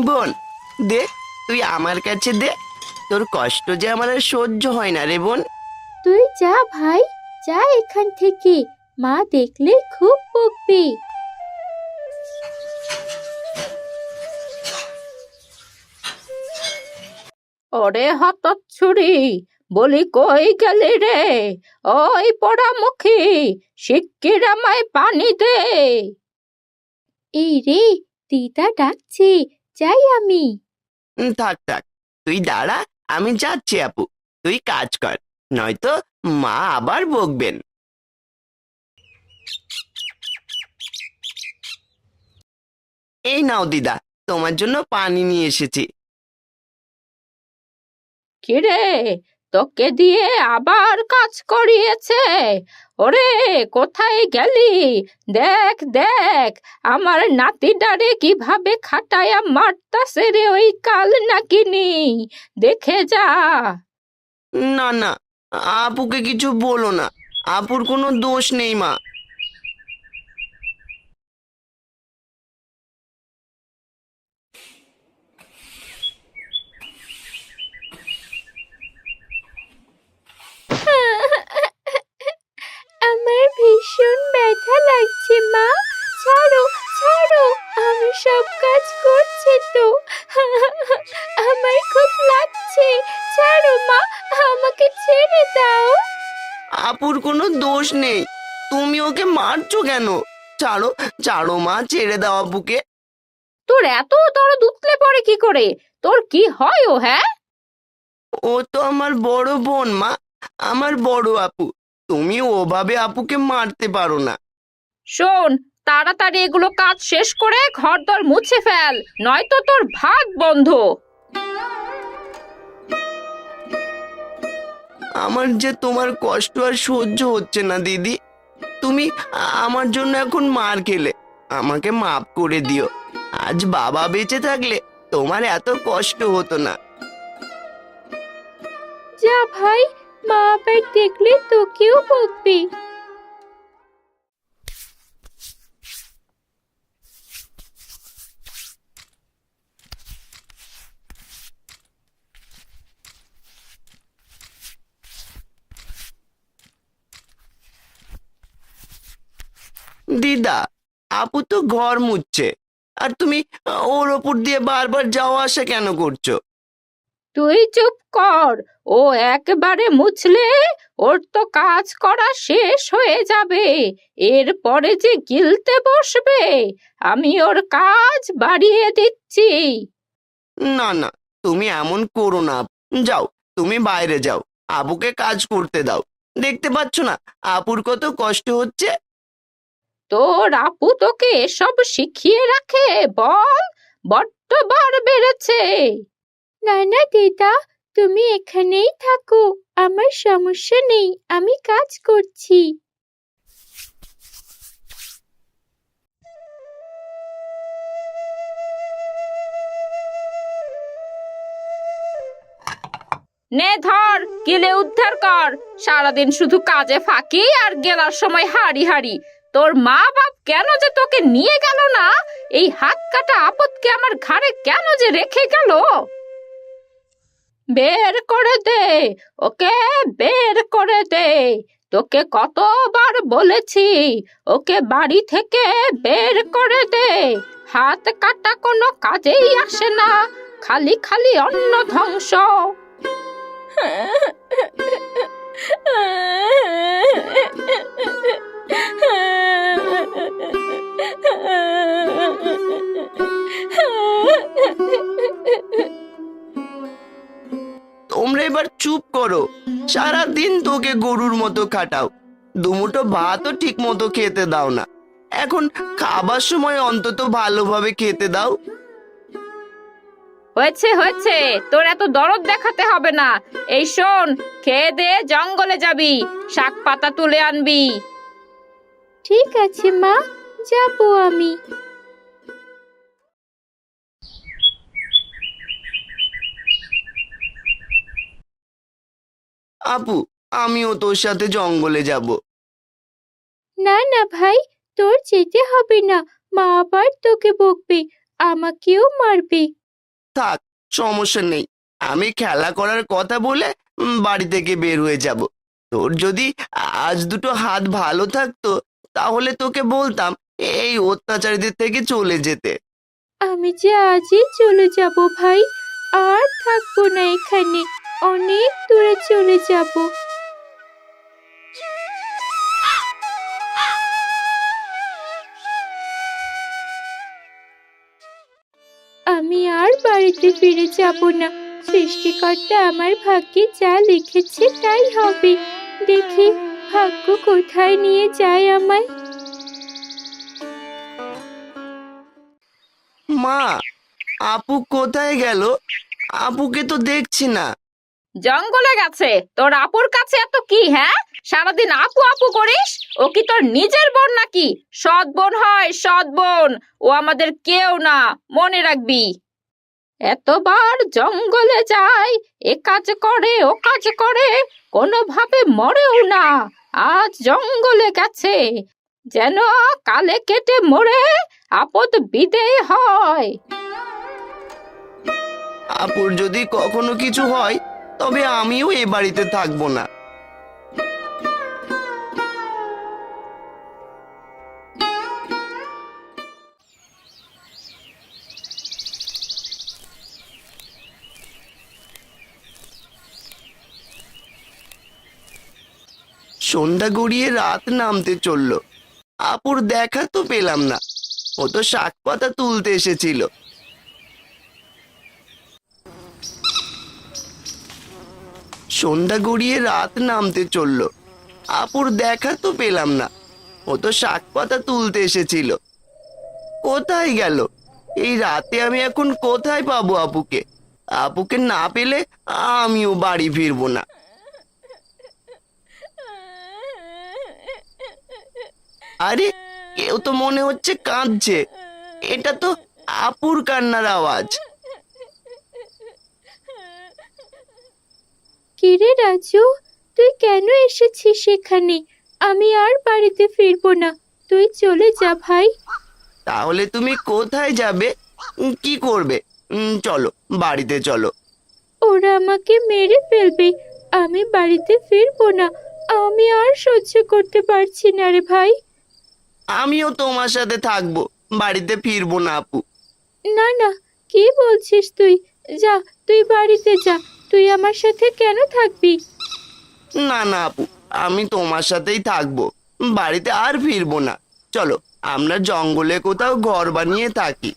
বোন, দে, তুই আমার কাছে দে। তোর কষ্ট যে আমার আর সহ্য হয় না রে বোন। তুই যা ভাই, যা এখান থেকে, মা দেখলে খুব বকবে। ওরে হতচ্ছুরি, বলি কই গেলি রে? ওই পোড়ামুখী, শিগগির আমায় পানি দে। এই রে, দিদা ডাকছে, যাই আমি। থাক থাক, তুই দাঁড়া, আমি যাচ্ছি আপু। তুই কাজ কর, নয়তো মা আবার বকবেন। এই নাও দিদা, তোমার জন্য পানি নিয়ে এসেছি। কিরে, তোকে দিয়ে আবার কাজ করিয়েছে? ওরে, কোথায় গেলি? দেখ দেখ, আমার নাতিটারে কিভাবে খাটায়া মারতাছে রে ওই কাল নাকিনি। দেখে যা। না না, আপুকে কিছু বলো না, আপুর কোনো দোষ নেই মা। আমার ভীষণ ব্যথা লাগছে মা, ছাড়ো ছাড়ো, আমি সব কাজ করছি তো। আমার খুব লাগছে, ছাড়ো মা, আমাকে ছেড়ে দাও। আপুর কোনো দোষ নেই, তুমি ওকে মারছো কেন? ছাড়ো ছাড়ো মা, ছেড়ে দাও আপুকে। তোর এত দরদ উতলে পড়ে কি করে? তোর কি হয় ও, হ্যাঁ? ও তো আমার বড় বোন মা, আমার বড় আপু। তুমি ওভাবে আপুকে মারতে পারো না। শোন, তাড়াতাড়ি এগুলো কাজ শেষ করে ঘরদোর মুছে ফেল, নয়তো তোর ভাগ বন্ধ। আমার যে তোমার কষ্ট আর সহ্য হচ্ছে না দিদি। তুমি আমার জন্য এখন মার খেলে, আমাকে মাফ করে দিও। আজ বাবা বেঁচে থাকলে তোমার এত কষ্ট হতো না। যা ভাই, মা আবার দেখলে তোকেও বকবে। দিদা, আপু তো ঘর মুছছে, আর তুমি ওর ওপর দিয়ে বারবার যাওয়া আসা কেন করছো? তুই চুপ কর। ও একবারে মুছলে ওর তো কাজ করা শেষ হয়ে যাবে, এরপরে যে গিলতে বসবে। আমি ওর কাজ বাড়িয়ে দিচ্ছি। না না, তুমি এমন করো না। যাও, তুমি বাইরে যাও, আপুকে কাজ করতে দাও। দেখতে পাচ্ছ না আপুর কত কষ্ট হচ্ছে? তোর আপু তোকে এসব শিখিয়ে রাখে বল? বড্ড বার বেড়েছে। না না দিদা, তুমি এখানেই থাকো, আমার সমস্যা নেই, আমি কাজ করছি। নে ধর, গিলে উদ্ধার কর। সারাদিন শুধু কাজে ফাঁকি আর গেলার সময় হাড়ি হাড়ি। তোর মা বাপ কেন যে তোকে নিয়ে গেল না? এই হাত কাটা আপদকে আমার ঘাড়ে কেন যে রেখে গেল? বের করে দে, ওকে বের করে দে। তোকে কতবার বলেছি ওকে বাড়ি থেকে বের করে দে। হাত কাটা কোনো কাজেই আসে না, খালি খালি অন্ন ধ্বংস। তোমরা এবার চুপ করো। সারাদিন তোকে গরুর মতো খাটাও, দুমুঠো ভাতও ঠিক মতো খেতে দাও না। এখন খাবার সময় অন্তত ভালোভাবে খেতে দাও। হয়েছে হয়েছে, তোর এত দরদ দেখাতে হবে না। এই শোন, খেয়ে দে জঙ্গলে যাবি, শাক পাতা তুলে আনবি। ঠিক আছে মা, যাবো আমি। আপু, আমিও তোর সাথে জঙ্গলে যাব। না না ভাই, তোর যেতে হবে না, মা আবার তোকে বকবে, আমাকেও মারবে। থাক, সমস্যা নেই। আমি খেলা করার কথা বলে বাড়ি থেকে বের হয়ে যাব। তোর যদি আজ দুটো হাত ভালো থাকতো তাহলে তোকে বলতাম এই অত্যাচারীদের থেকে চলে যেতে। আমি যে আজই চলে যাব ভাই, আর থাকবো না এখানে, অনেক দূরে চলে যাব। আমি আর বাড়িতে ফিরে যাব না। সৃষ্টিকর্তা আমার ভাগ্যে যা লিখেছে তাই হবে। দেখি ভাগ্য কোথায় নিয়ে যায় আমায়। মা, আপু কোথায় গেল? আপুকে তো দেখছি না। জঙ্গলে গেছে। তোর আপুর কাছে এত কি? হ্যাঁ, সারাদিন আপু আপু করিস। ও কি তোর নিজের বোন নাকি? সৎ বোন হয়, সৎ বোন। ও আমাদের কেউ না, মনে রাখবি। এতবার জঙ্গলে যায়, এ কাজ করে ও কাজ করে, কোনোভাবে মরেও না। আজ জঙ্গলে গেছে, যেন কালে কেটে মরে আপদ বিদেয় হয়। আপুর যদি কখনো কিছু হয় তবে আমিও এ বাড়িতে থাকবো না। সন্ধ্যা গড়িয়ে রাত নামতে চললো, আপুর দেখা তো পেলাম না। ও তো শাক পাতা তুলতে এসেছিল। সন্ধ্যা গড়িয়ে রাত নামতে চললো, আপুর দেখা তো পেলাম না। ও তো শাক পাতা তুলতে এসেছিল। কোথায় গেল? এই রাতে আমি এখন কোথায় পাবো আপুকে? আপুকে না পেলে আমিও বাড়ি ফিরবো না। আরে, কেউ তো মনে হচ্ছে কাঁদছে। এটা তো আপুর কান্নার আওয়াজ। কিরে রাজু, তুই কেন এসেছিস এখানে? আমি আর বাড়িতে ফিরবো না, তুই চলে যা ভাই। তাহলে তুমি কোথায় যাবে? কি করবে? চলো, বাড়িতে চলো। ওরা আমাকে মেরে ফেলবে, আমি বাড়িতে ফিরবো না। আমি আর সহ্য করতে পারছি না রে ভাই। আমিও তোমার সাথে থাকবো, বাড়িতে ফিরবো না আপু। না না, কি বলছিস তুই? যা, তুই বাড়িতে যা। তুই আমার সাথে কেন থাকবি? না না আপু, আমি তোমার সাথেই থাকবো, বাড়িতে আর ফিরবো না। চলো, আমরা জঙ্গলে কোথাও ঘর বানিয়ে থাকি।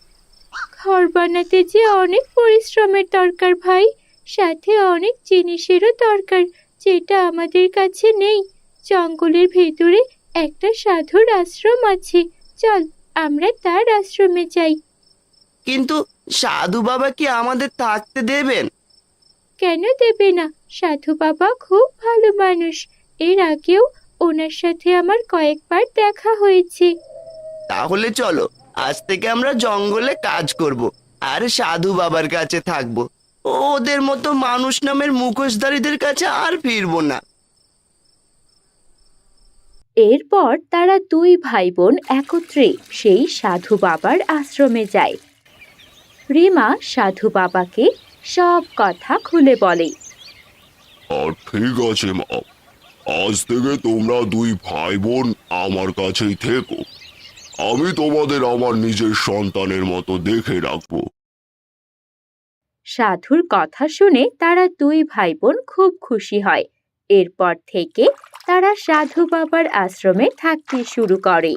ঘর বানাতে যে অনেক পরিশ্রমের দরকার ভাই, সাথে অনেক জিনিসেরও দরকার, যেটা আমাদের কাছে নেই। জঙ্গলের ভেতরে একটা সাধুর আশ্রম আছে, চল আমরা তার আশ্রমে যাই। কিন্তু সাধু বাবা কি আমাদের থাকতে দেবেন? কেন দেবে না? সাধু বাবা খুব ভালো মানুষ। এর আগেও ওনার সাথে আমার কয়েকবার দেখা হয়েছে। তাহলে চলো, আজ থেকে আমরা জঙ্গলে কাজ করব আর সাধু বাবার কাছে থাকবো। ওদের মতো মানুষ নামের মুখোশধারীদের কাছে আর ফিরবো না। এরপর তারা দুই ভাই বোন একত্রে সেই সাধু বাবার আশ্রমে যায়। রিমা সাধু বাবাকে সব কথা খুলে বলে। ঠিক আছে মা, আজ থেকে তোমরা দুই ভাই বোন আমার কাছেই থেকো। আমি তোমাদের আমার নিজের সন্তানের মতো দেখে রাখবো। সাধুর কথা শুনে তারা দুই ভাই বোন খুব খুশি হয়। এরপর থেকে তারা সাধু বাবার আশ্রমে থাকতে শুরু করে।